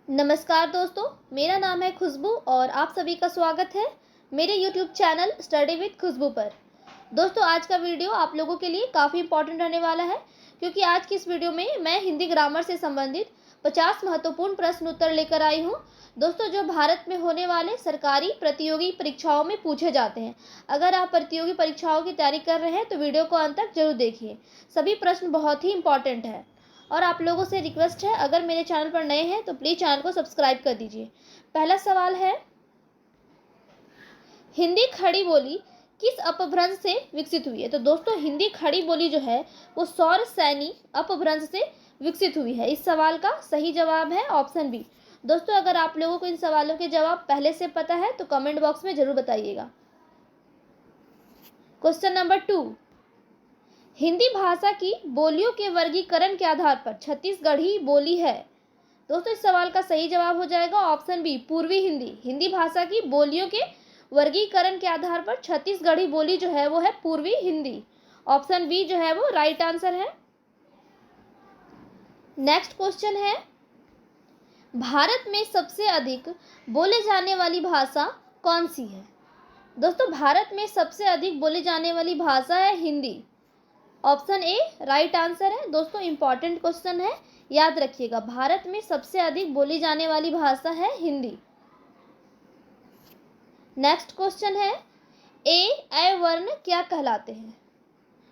नमस्कार दोस्तों, मेरा नाम है खुशबू और आप सभी का स्वागत है मेरे YouTube चैनल स्टडी विद खुशबू पर। दोस्तों, आज का वीडियो आप लोगों के लिए काफ़ी इंपॉर्टेंट रहने वाला है क्योंकि आज की इस वीडियो में मैं हिंदी ग्रामर से संबंधित 50 महत्वपूर्ण प्रश्न उत्तर लेकर आई हूँ। दोस्तों, जो भारत में होने वाले सरकारी प्रतियोगी परीक्षाओं में पूछे जाते हैं। अगर आप प्रतियोगी परीक्षाओं की तैयारी कर रहे हैं तो वीडियो को अंत तक जरूर देखिए। सभी प्रश्न बहुत ही इंपॉर्टेंट है और आप लोगों से रिक्वेस्ट है, अगर मेरे चैनल पर नए हैं तो प्लीज़ चैनल को सब्सक्राइब कर दीजिए। पहला सवाल है, हिंदी खड़ी बोली किस अपभ्रंश से विकसित हुई है। तो दोस्तों, हिंदी खड़ी बोली जो है वो सौर सैनी अपभ्रंश से विकसित हुई है। इस सवाल का सही जवाब है ऑप्शन बी। दोस्तों, अगर आप लोगों को इन सवालों के जवाब पहले से पता है तो कमेंट बॉक्स में जरूर बताइएगा। क्वेश्चन नंबर 2, हिंदी भाषा की बोलियों के वर्गीकरण के आधार पर छत्तीसगढ़ी बोली है। दोस्तों, इस सवाल का सही जवाब हो जाएगा ऑप्शन बी, पूर्वी हिंदी। हिंदी भाषा की बोलियों के वर्गीकरण के आधार पर छत्तीसगढ़ी बोली जो है वो है पूर्वी हिंदी। ऑप्शन बी जो है वो राइट आंसर है। नेक्स्ट क्वेश्चन है, भारत में सबसे अधिक बोले जाने वाली भाषा कौन सी है। दोस्तों, भारत में सबसे अधिक बोले जाने वाली भाषा है Hindi. Option A right answer है। दोस्तों, इंपॉर्टेंट क्वेश्चन है, याद रखिएगा। भारत में सबसे अधिक बोली जाने वाली भाषा है हिंदी। नेक्स्ट क्वेश्चन है, ऐ वर्ण क्या कहलाते हैं।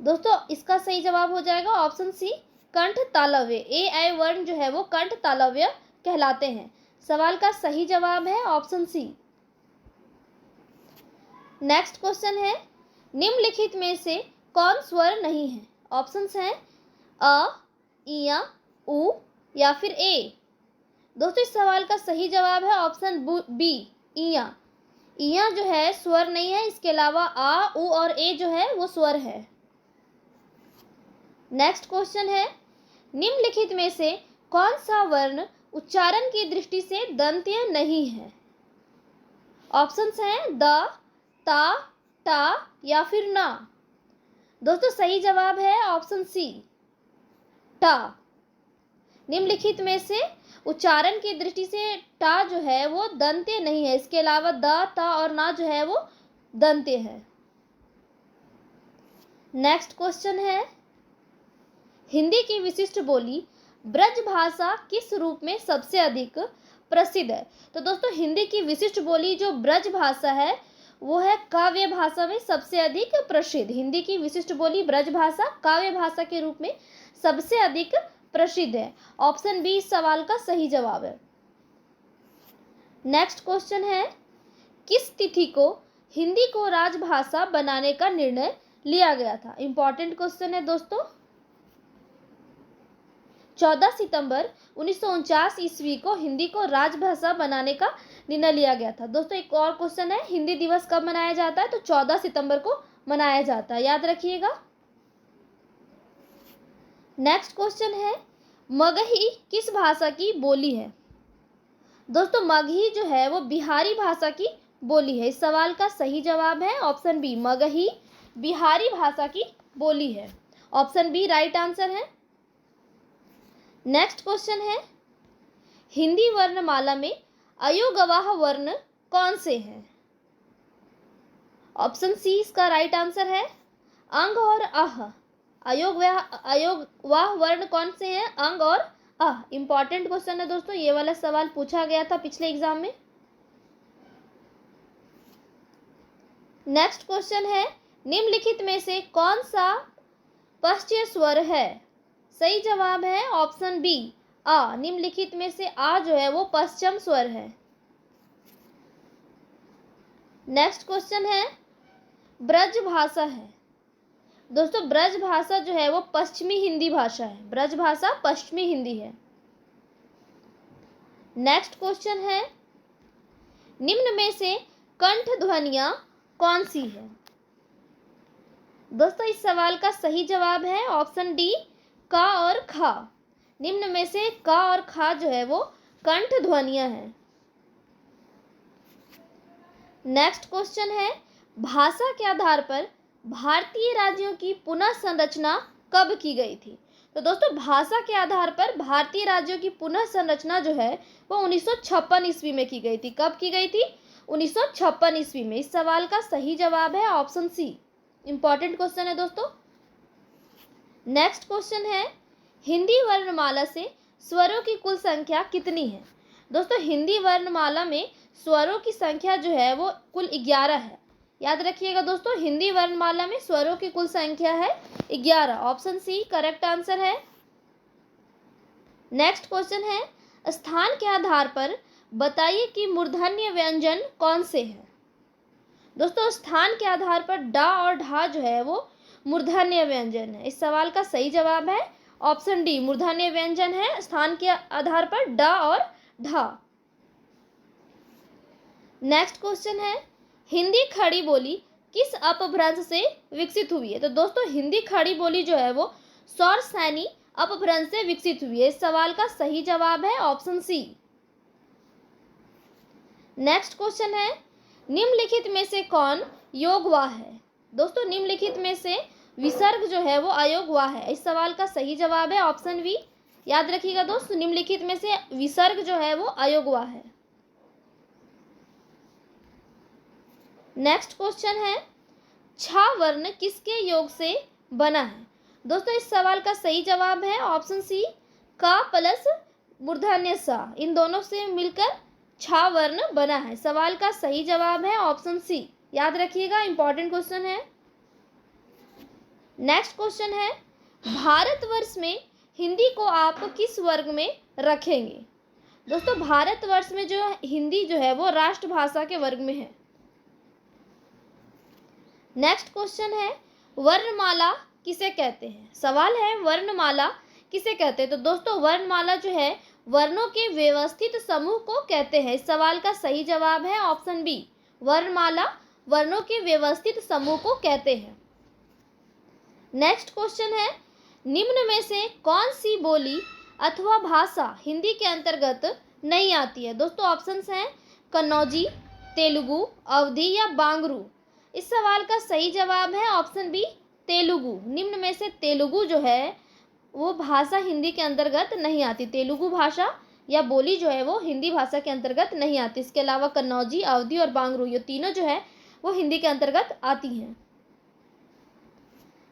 दोस्तों, इसका सही जवाब हो जाएगा ऑप्शन सी, कंठ तालव्य। ऐ वर्ण जो है वो कंठ तालव्य कहलाते हैं। सवाल का सही जवाब है ऑप्शन सी। नेक्स्ट क्वेश्चन है, निम्नलिखित में से कौन स्वर नहीं है। ऑप्शंस हैं अ, इया, उ या फिर ए। दोस्तों, इस सवाल का सही जवाब है ऑप्शन बी, इया। इया जो है स्वर नहीं है, इसके अलावा आ, उ और ए जो है वो स्वर है। नेक्स्ट क्वेश्चन है, निम्नलिखित में से कौन सा वर्ण उच्चारण की दृष्टि से दंत्य नहीं है। ऑप्शंस हैं द, ता, टा या फिर ना। दोस्तों, सही जवाब है ऑप्शन सी, टा। निम्नलिखित में से उच्चारण की दृष्टि से टा जो है वो दंत्य नहीं है, इसके अलावा द, ता और ना जो है वो दंत्य है। नेक्स्ट क्वेश्चन है, हिंदी की विशिष्ट बोली ब्रज भाषा किस रूप में सबसे अधिक प्रसिद्ध है। तो दोस्तों, हिंदी की विशिष्ट बोली जो ब्रज भाषा है वो है काव्य भाषा में सबसे अधिक प्रसिद्ध। हिंदी की विशिष्ट बोली ब्रज भाषा काव्य भाषा के रूप में सबसे अधिक प्रसिद्ध है। ऑप्शन बी इस सवाल का सही जवाब है। नेक्स्ट क्वेश्चन है, किस तिथि को हिंदी को राजभाषा बनाने का निर्णय लिया गया था। इंपॉर्टेंट क्वेश्चन है दोस्तों। 14 सितंबर 1949 ईस्वी को हिंदी को राजभाषा बनाने का निर्णय लिया गया था। दोस्तों, एक और क्वेश्चन है, हिंदी दिवस कब मनाया जाता है। तो 14 सितंबर को मनाया जाता है, याद रखिएगा। नेक्स्ट क्वेश्चन है, मगही किस भाषा की बोली है। दोस्तों, मगही जो है वो बिहारी भाषा की बोली है। इस सवाल का सही जवाब है ऑप्शन बी, मगही बिहारी भाषा की बोली है। ऑप्शन बी राइट आंसर है। नेक्स्ट क्वेश्चन है, हिंदी वर्णमाला में अयोगवाह वर्ण कौन से हैं। ऑप्शन सी इसका राइट आंसर है, अंग और अह। अयोगवाह वर्ण कौन से हैं, अंग और अह। इंपॉर्टेंट क्वेश्चन है दोस्तों, ये वाला सवाल पूछा गया था पिछले एग्जाम में। नेक्स्ट क्वेश्चन है, निम्नलिखित में से कौन सा पश्चिम स्वर है। सही जवाब है ऑप्शन बी, आ। निम्नलिखित में से आ जो है वो पश्चिम स्वर है। नेक्स्ट क्वेश्चन है, ब्रज भाषा है। दोस्तों, ब्रज भाषा जो है वो पश्चिमी हिंदी भाषा है। ब्रज भाषा पश्चिमी हिंदी है। नेक्स्ट क्वेश्चन है, निम्न में से कंठ ध्वनियां कौन सी है। दोस्तों, इस सवाल का सही जवाब है ऑप्शन डी, का और खा। निम्न में से का और खा जो है वो कंठ ध्वनियां हैं। नेक्स्ट क्वेश्चन है, भाषा के आधार पर भारतीय राज्यों की पुनः संरचना कब की गई थी। तो दोस्तों भाषा के आधार पर भारतीय राज्यों की पुनः संरचना जो है वो 1956 ईस्वी में की गई थी। कब की गई थी? 1956 ईस्वी में। इस सवाल का सही जवाब है ऑप्शन सी। इंपॉर्टेंट क्वेश्चन है दोस्तों। नेक्स्ट क्वेश्चन है, हिंदी वर्णमाला से स्वरों की कुल संख्या कितनी है? दोस्तों हिंदी वर्णमाला में स्वरों की संख्या जो है वो कुल 11 है। याद रखिएगा दोस्तों, हिंदी वर्णमाला में स्वरों की कुल संख्या है 11। ऑप्शन सी करेक्ट आंसर है। नेक्स्ट क्वेश्चन है, स्थान के आधार पर बताइए कि मूर्धन्य व्यंजन कौन से हैं? दोस्तों स्थान के आधार पर डा और ढा जो है वो मूर्धन्य व्यंजन है। इस सवाल का सही जवाब है ऑप्शन डी, मूर्धन्य व्यंजन है स्थान के आधार पर डा और ढा। नेक्स्ट क्वेश्चन है, हिंदी खड़ी बोली किस अपभ्रंश से विकसित हुई है? तो दोस्तों हिंदी खड़ी बोली जो है वो सौर सैनी अपभ्रंश से विकसित हुई है। इस सवाल का सही जवाब है ऑप्शन सी। नेक्स्ट क्वेश्चन है, निम्नलिखित में से कौन योगवाह है? दोस्तों निम्नलिखित में से विसर्ग जो है वो अयोगवाह है। इस सवाल का सही जवाब है ऑप्शन बी। याद रखिएगा दोस्तों, निम्नलिखित में से विसर्ग जो है वो अयोगवाह है। नेक्स्ट क्वेश्चन है, छा वर्ण किसके योग से बना है? दोस्तों इस सवाल का सही जवाब है ऑप्शन सी, का प्लस मूर्धन्य सा, इन दोनों से मिलकर छा वर्ण बना है। सवाल का सही जवाब है ऑप्शन सी। याद रखिएगा, इंपॉर्टेंट क्वेश्चन है। नेक्स्ट क्वेश्चन है, भारतवर्ष में हिंदी को आप किस वर्ग में रखेंगे? दोस्तों भारतवर्ष में जो हिंदी जो है वो राष्ट्रभाषा के वर्ग में है। नेक्स्ट क्वेश्चन है, वर्णमाला किसे कहते हैं? सवाल है वर्णमाला किसे कहते हैं? तो दोस्तों वर्णमाला जो है वर्णों के व्यवस्थित समूह को कहते हैं। इस सवाल का सही जवाब है ऑप्शन बी, वर्णमाला वर्णों के व्यवस्थित समूह को कहते हैं। नेक्स्ट क्वेश्चन है, निम्न में से कौन सी बोली अथवा भाषा हिंदी के अंतर्गत नहीं आती है? दोस्तों ऑप्शंस हैं कन्नौजी, तेलुगु, अवधी या बांगरू। इस सवाल का सही जवाब है ऑप्शन बी, तेलुगु। निम्न में से तेलुगु जो है वो भाषा हिंदी के अंतर्गत नहीं आती। तेलुगु भाषा या बोली जो है वो हिंदी भाषा के अंतर्गत नहीं आती। इसके अलावा कन्नौजी, अवधी और बांगरू ये तीनों जो है वो हिंदी के अंतर्गत आती हैं।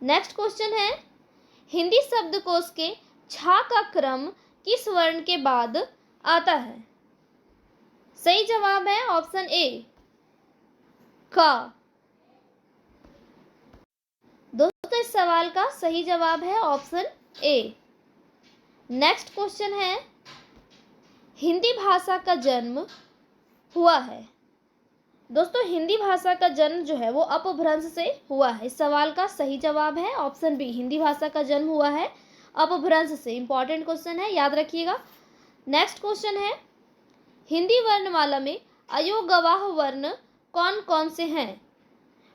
नेक्स्ट क्वेश्चन है, हिंदी शब्दकोश के छा का क्रम किस वर्ण के बाद आता है? सही जवाब है ऑप्शन ए, का। दोस्तों इस सवाल का सही जवाब है ऑप्शन ए। नेक्स्ट क्वेश्चन है, हिंदी भाषा का जन्म हुआ है? दोस्तों हिंदी भाषा का जन्म जो है वो अपभ्रंश से हुआ है। इस सवाल का सही जवाब है ऑप्शन बी, हिंदी भाषा का जन्म हुआ है अपभ्रंश से। इंपॉर्टेंट क्वेश्चन है, याद रखिएगा। नेक्स्ट क्वेश्चन है, हिंदी वर्णमाला में अयोगवाह वर्ण कौन कौन से हैं?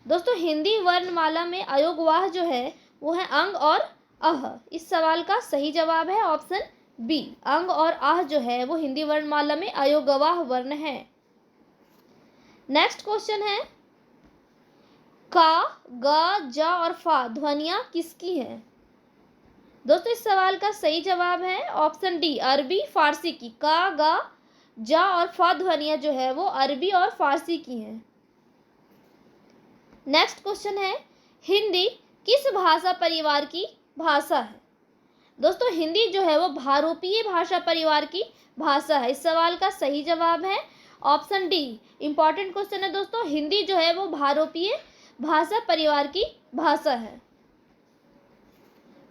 दोस्तों हिंदी वर्णमाला में अयोगवाह जो है वो है अंग और अह। इस सवाल का सही जवाब है ऑप्शन बी, अंग और आह जो है वो हिंदी वर्णमाला में अयोगवाह वर्ण है। नेक्स्ट क्वेश्चन है, का, ग, ज और फा ध्वनियां किसकी हैं? दोस्तों इस सवाल का सही जवाब है ऑप्शन डी, अरबी फारसी की। का, ग, ज और फा ध्वनियां जो है वो अरबी और फारसी की हैं। नेक्स्ट क्वेश्चन है, हिंदी किस भाषा परिवार की भाषा है? दोस्तों हिंदी जो है वो भारोपीय भाषा परिवार की भाषा है। इस सवाल का सही जवाब है ऑप्शन डी। इंपॉर्टेंट क्वेश्चन है दोस्तों, हिंदी जो है वो भारोपीय भाषा परिवार की भाषा है।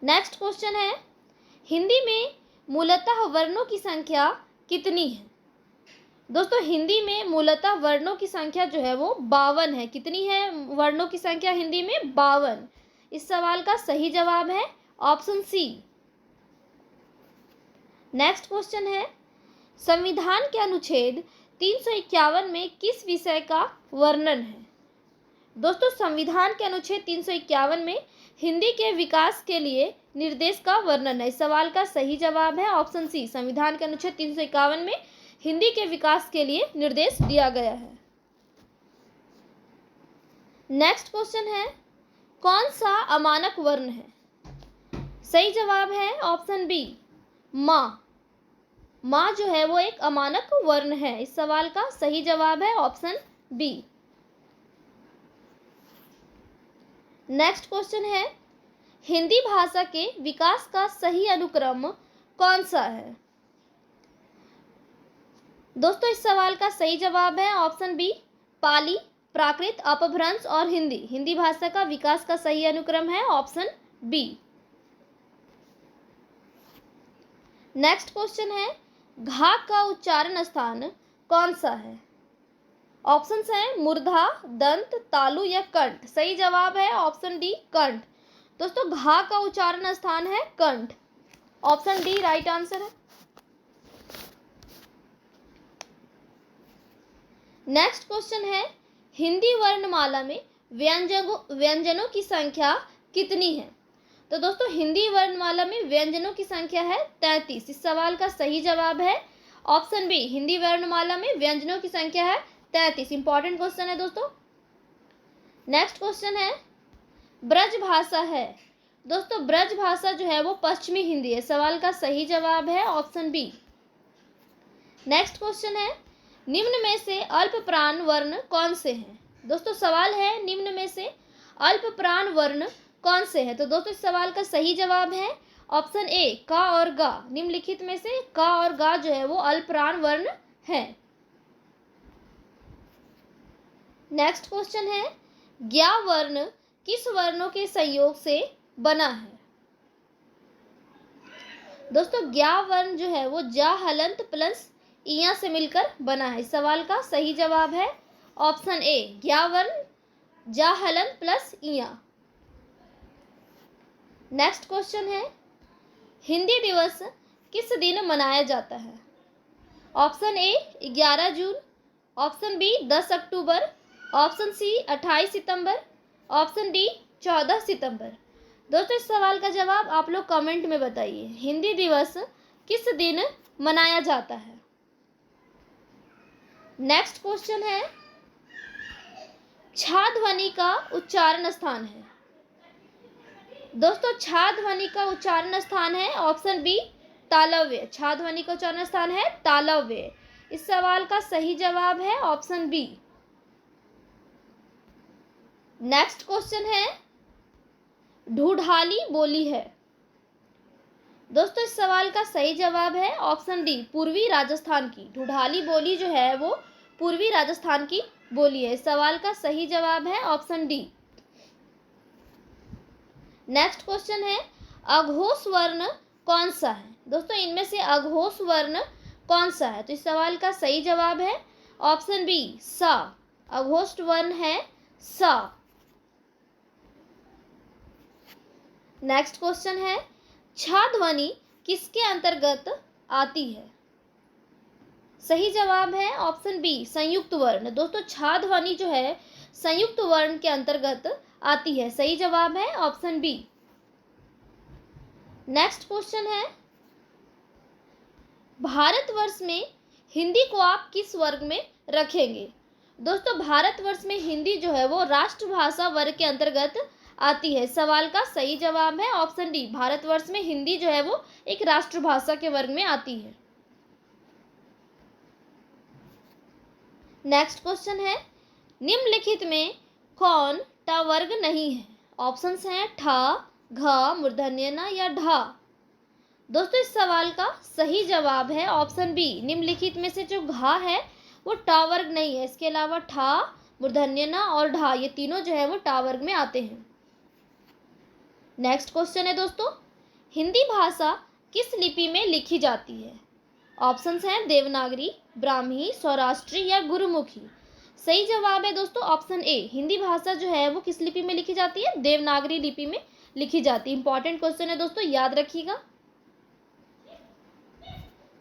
नेक्स्ट क्वेश्चन है, हिंदी में मूलतः वर्णों की संख्या कितनी है? दोस्तों हिंदी में मूलतः वर्णों की संख्या जो है वो 52 है। कितनी है वर्णों की संख्या हिंदी में? 52। इस सवाल का सही जवाब है ऑप्शन सी। नेक्स्ट क्वेश्चन है, संविधान के अनुच्छेद 351 में किस विषय का वर्णन है? दोस्तों संविधान के अनुच्छेद 351 में हिंदी के विकास के लिए निर्देश का वर्णन है। इस सवाल का सही जवाब है ऑप्शन सी, संविधान के अनुच्छेद 351 में हिंदी के विकास के लिए निर्देश दिया गया है। नेक्स्ट क्वेश्चन है, कौन सा अमानक वर्ण है? सही जवाब है ऑप्शन बी माँ। माँ जो है वो एक अमानक वर्ण है। इस सवाल का सही जवाब है ऑप्शन बी। नेक्स्ट क्वेश्चन है, हिंदी भाषा के विकास का सही अनुक्रम कौन सा है? दोस्तों इस सवाल का सही जवाब है ऑप्शन बी पाली, प्राकृत, अपभ्रंश और हिंदी। हिंदी भाषा का विकास का सही अनुक्रम है ऑप्शन बी। नेक्स्ट क्वेश्चन है, घा का उच्चारण स्थान कौन सा है? ऑप्शंस हैं मूर्धा, दंत, तालु या कंठ। सही जवाब है ऑप्शन डी कंठ। दोस्तों घा का उच्चारण स्थान है कंठ। ऑप्शन डी राइट आंसर है। नेक्स्ट क्वेश्चन है, हिंदी वर्णमाला में व्यंजनों की संख्या कितनी है? तो दोस्तों हिंदी वर्णमाला में व्यंजनों की संख्या है 33। इस सवाल का सही जवाब है ऑप्शन बी। हिंदी वर्णमाला में व्यंजनों की संख्या है 33। इंपॉर्टेंट क्वेश्चन है दोस्तों। नेक्स्ट क्वेश्चन है, ब्रज भाषा है। दोस्तों ब्रज भाषा जो है वो पश्चिमी हिंदी है। सवाल का सही जवाब है ऑप्शन बी। नेक्स्ट क्वेश्चन है, निम्न में से अल्प प्राण वर्ण कौन से हैं? दोस्तों सवाल है निम्न में से अल्प प्राण वर्ण कौन से हैं? तो दोस्तों इस सवाल का सही जवाब है ऑप्शन ए का और गा। निम्नलिखित में से का और गा जो है वो अल्प प्राण वर्ण है। नेक्स्ट क्वेश्चन है, ज्ञा वर्ण किस वर्णों के संयोग से बना है? दोस्तों ज्ञा वर्ण जो है वो जा हलंत प्लस इया से मिलकर बना है। इस सवाल का सही जवाब है ऑप्शन ए ज्ञा वर्ण जा हलंत प्लस इया। नेक्स्ट क्वेश्चन है, हिंदी दिवस किस दिन मनाया जाता है? ऑप्शन ए 11 जून, ऑप्शन बी 10 अक्टूबर, ऑप्शन सी 28 सितंबर, ऑप्शन डी 14 सितंबर। दोस्तों इस सवाल का जवाब आप लोग कमेंट में बताइए। हिंदी दिवस किस दिन मनाया जाता है? नेक्स्ट क्वेश्चन है, छा ध्वनि का उच्चारण स्थान है। दोस्तों छा ध्वनि का उच्चारण स्थान है ऑप्शन बी तालव्य। छा ध्वनि का उच्चारण स्थान है तालव्य। इस सवाल का सही जवाब है ऑप्शन बी। नेक्स्ट क्वेश्चन है, ढूढ़ाली बोली है। दोस्तों इस सवाल का सही जवाब है ऑप्शन डी पूर्वी राजस्थान की। ढूढ़ाली बोली जो है वो पूर्वी राजस्थान की बोली है। इस सवाल का सही जवाब है ऑप्शन डी। नेक्स्ट क्वेश्चन है, अघोष वर्ण कौन सा है? दोस्तों इनमें से अघोष वर्ण कौन सा है? तो इस सवाल का सही जवाब है ऑप्शन बी सा। अघोष वर्ण है सा। नेक्स्ट क्वेश्चन है, छा ध्वनि किसके अंतर्गत आती है? सही जवाब है ऑप्शन बी संयुक्त वर्ण। दोस्तों छा ध्वनि जो है संयुक्त वर्ण के अंतर्गत आती है। सही जवाब है ऑप्शन बी। नेक्स्ट क्वेश्चन है, भारतवर्ष में हिंदी को आप किस वर्ग में रखेंगे? दोस्तों भारतवर्ष में हिंदी जो है वो राष्ट्रभाषा वर्ग के अंतर्गत आती है। सवाल का सही जवाब है ऑप्शन डी। भारतवर्ष में हिंदी जो है वो एक राष्ट्रभाषा के वर्ग में आती है। नेक्स्ट क्वेश्चन है, निम्नलिखित में कौन टा वर्ग नहीं है? ऑप्शंस हैं ठा, घ, मूर्धन्य न या ढा। दोस्तों इस सवाल का सही जवाब है ऑप्शन बी। निम्नलिखित में से जो घा है वो टा वर्ग नहीं है। इसके अलावा ठा, मूर्धन्य न और ढा ये तीनों जो है वो टा वर्ग में आते हैं। नेक्स्ट क्वेश्चन है दोस्तों, हिंदी भाषा किस लिपि में लिखी जाती है? ऑप्शंस हैं देवनागरी, ब्राह्मी, सौराष्ट्री या गुरुमुखी। सही जवाब है दोस्तों ऑप्शन ए। हिंदी भाषा जो है वो किस लिपि में लिखी जाती है? देवनागरी लिपि में लिखी जाती है। इंपॉर्टेंट क्वेश्चन है दोस्तों, याद रखिएगा।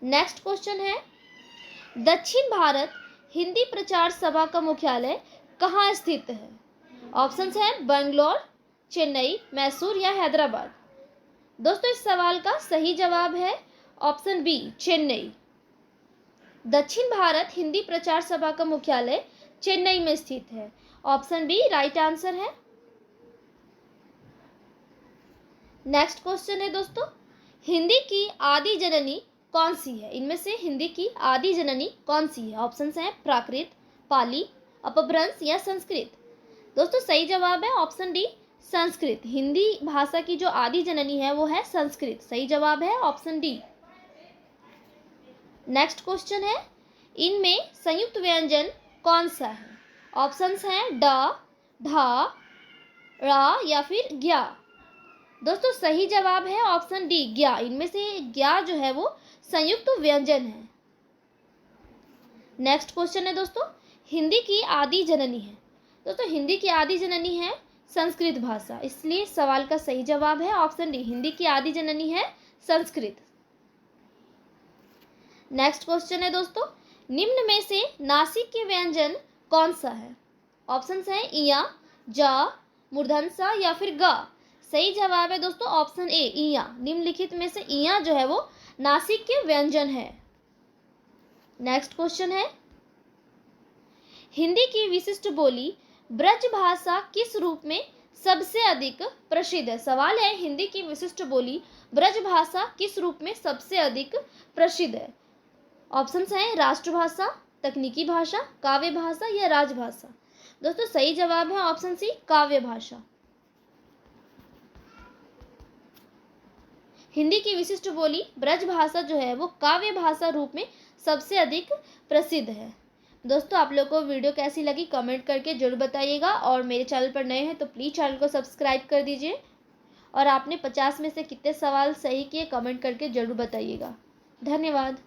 नेक्स्ट क्वेश्चन है, दक्षिण भारत हिंदी प्रचार सभा का मुख्यालय कहाँ स्थित है? ऑप्शंस हैं बेंगलोर, चेन्नई, मैसूर या हैदराबाद। दोस्तों इस सवाल का सही जवाब है ऑप्शन बी चेन्नई। दक्षिण भारत हिंदी प्रचार सभा का मुख्यालय चेन्नई में स्थित है। ऑप्शन बी राइट आंसर है। नेक्स्ट क्वेश्चन है दोस्तों, हिंदी की आदि जननी कौन सी है? इनमें से हिंदी की आदि जननी कौन सी है? ऑप्शंस हैं प्राकृत, पाली, अपभ्रंश या संस्कृत। दोस्तों सही जवाब है ऑप्शन डी संस्कृत। हिंदी भाषा की जो आदि जननी है वो है संस्कृत। सही जवाब है ऑप्शन डी। नेक्स्ट क्वेश्चन है, इनमें संयुक्त व्यंजन कौन सा है? ऑप्शंस हैं ड, ढ, रा या फिर ज्ञा। दोस्तों सही जवाब है ऑप्शन डी ज्ञा। इनमें से ज्ञा जो है वो संयुक्त व्यंजन है। नेक्स्ट क्वेश्चन है दोस्तों, हिंदी की आदि जननी है। दोस्तों हिंदी की आदि जननी है संस्कृत भाषा, इसलिए सवाल का सही जवाब है ऑप्शन डी, हिंदी की आदि जननी है संस्कृत। नेक्स्ट क्वेश्चन है दोस्तों, निम्न में से नासिक व्यंजन कौन सा है? ऑप्शंस हैं इया, जा, मूर्धन्य सा या फिर गा। सही जवाब है दोस्तों ऑप्शन ए इया। निम्नलिखित में से इया जो है वो नासिक के व्यंजन है। नेक्स्ट क्वेश्चन है, हिंदी की विशिष्ट बोली ब्रज भाषा किस रूप में सबसे अधिक प्रसिद्ध है? सवाल है हिंदी की विशिष्ट बोली ब्रज भाषा किस रूप में सबसे अधिक प्रसिद्ध है? ऑप्शंस हैं राष्ट्रभाषा, तकनीकी भाषा, काव्य भाषा या राजभाषा। दोस्तों सही जवाब है ऑप्शन सी काव्य भाषा। हिंदी की विशिष्ट बोली ब्रज भाषा जो है वो काव्य भाषा रूप में सबसे अधिक प्रसिद्ध है। दोस्तों आप लोगों को वीडियो कैसी लगी कमेंट करके जरूर बताइएगा, और मेरे चैनल पर नए हैं तो प्लीज़ चैनल को सब्सक्राइब कर दीजिए, और आपने 50 में से कितने सवाल सही किए कमेंट करके जरूर बताइएगा। धन्यवाद।